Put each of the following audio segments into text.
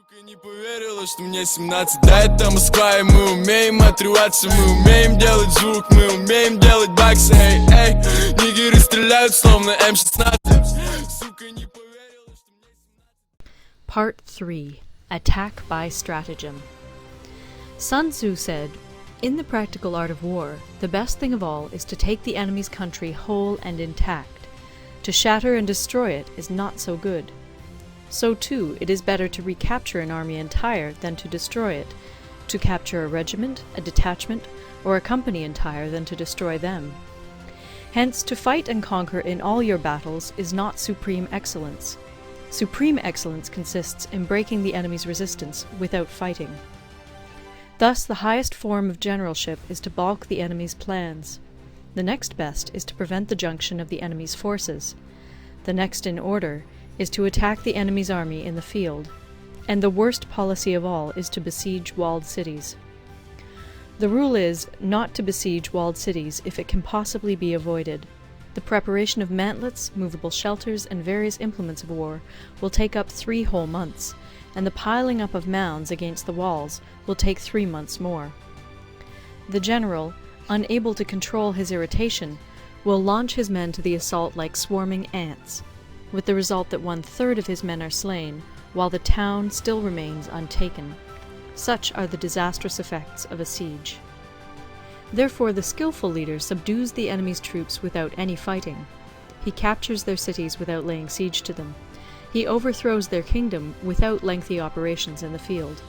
Сука не поверила, что мне 17. Да, это Москва, и мы умеем отрываться. Мы умеем делать звук, мы умеем делать баксы. Эй, эй, нигеры стреляют, словно М16. Сука не поверила, что мне 17. Part 3. Attack by Stratagem. Sun Tzu said, "In the practical art of war, the best thing of all is to take the enemy's country whole and intact. To shatter and destroy it is not so good. So too, it is better to recapture an army entire than to destroy it, to capture a regiment, a detachment, or a company entire than to destroy them. Hence, to fight and conquer in all your battles is not supreme excellence. Supreme excellence consists in breaking the enemy's resistance without fighting. Thus, the highest form of generalship is to balk the enemy's plans. The next best is to prevent the junction of the enemy's forces. The next in order is to attack the enemy's army in the field, and the worst policy of all is to besiege walled cities. The rule is not to besiege walled cities if it can possibly be avoided. The preparation of mantlets, movable shelters, and various implements of war will take up 3 whole months, and the piling up of mounds against the walls will take 3 months more. The general, unable to control his irritation, will launch his men to the assault like swarming ants, with the result that 1/3 of his men are slain, while the town still remains untaken. Such are the disastrous effects of a siege. Therefore the skillful leader subdues the enemy's troops without any fighting. He captures their cities without laying siege to them. He overthrows their kingdom without lengthy operations in the field.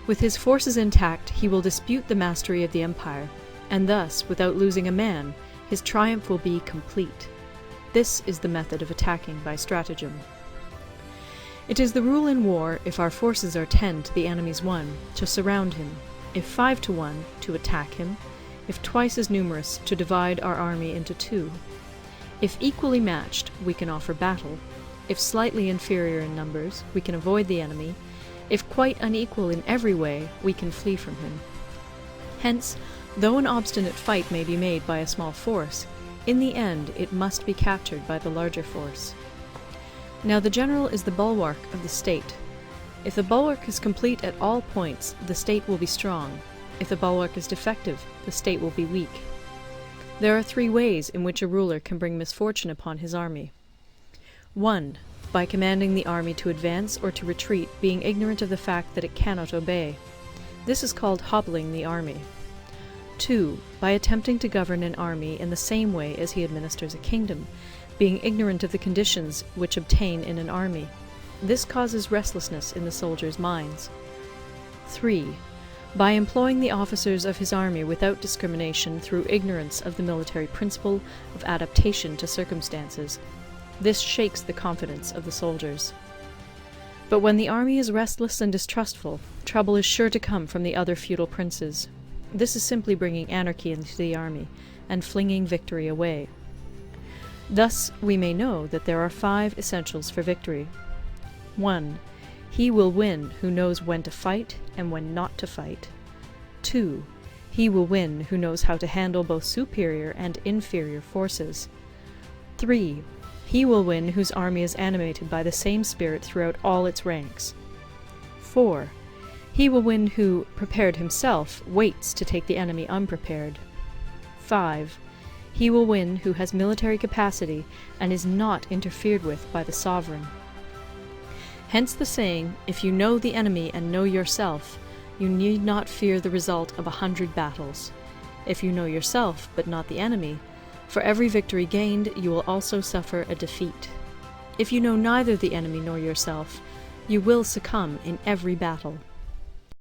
With his forces intact, he will dispute the mastery of the empire, and thus, without losing a man, his triumph will be complete. This is the method of attacking by stratagem. It is the rule in war, if our forces are 10 to the enemy's 1, to surround him; if 5 to 1, to attack him; if twice as numerous, to divide our army into 2. If equally matched, we can offer battle; if slightly inferior in numbers, we can avoid the enemy; if quite unequal in every way, we can flee from him. Hence, though an obstinate fight may be made by a small force, in the end it must be captured by the larger force. Now the general is the bulwark of the state. If the bulwark is complete at all points, the state will be strong. If the bulwark is defective, the state will be weak. There are 3 ways in which a ruler can bring misfortune upon his army. 1. By commanding the army to advance or to retreat, being ignorant of the fact that it cannot obey. This is called hobbling the army. 2. By attempting to govern an army in the same way as he administers a kingdom, being ignorant of the conditions which obtain in an army. This causes restlessness in the soldiers' minds. 3. By employing the officers of his army without discrimination through ignorance of the military principle of adaptation to circumstances. This shakes the confidence of the soldiers. But when the army is restless and distrustful, trouble is sure to come from the other feudal princes. This is simply bringing anarchy into the army, and flinging victory away. Thus we may know that there are 5 essentials for victory. 1. He will win who knows when to fight and when not to fight. 2. He will win who knows how to handle both superior and inferior forces. 3. He will win whose army is animated by the same spirit throughout all its ranks. 4. He will win who, prepared himself, waits to take the enemy unprepared. 5. He will win who has military capacity and is not interfered with by the sovereign. Hence the saying, if you know the enemy and know yourself, you need not fear the result of 100 battles. If you know yourself, but not the enemy, for every victory gained you will also suffer a defeat. If you know neither the enemy nor yourself, you will succumb in every battle.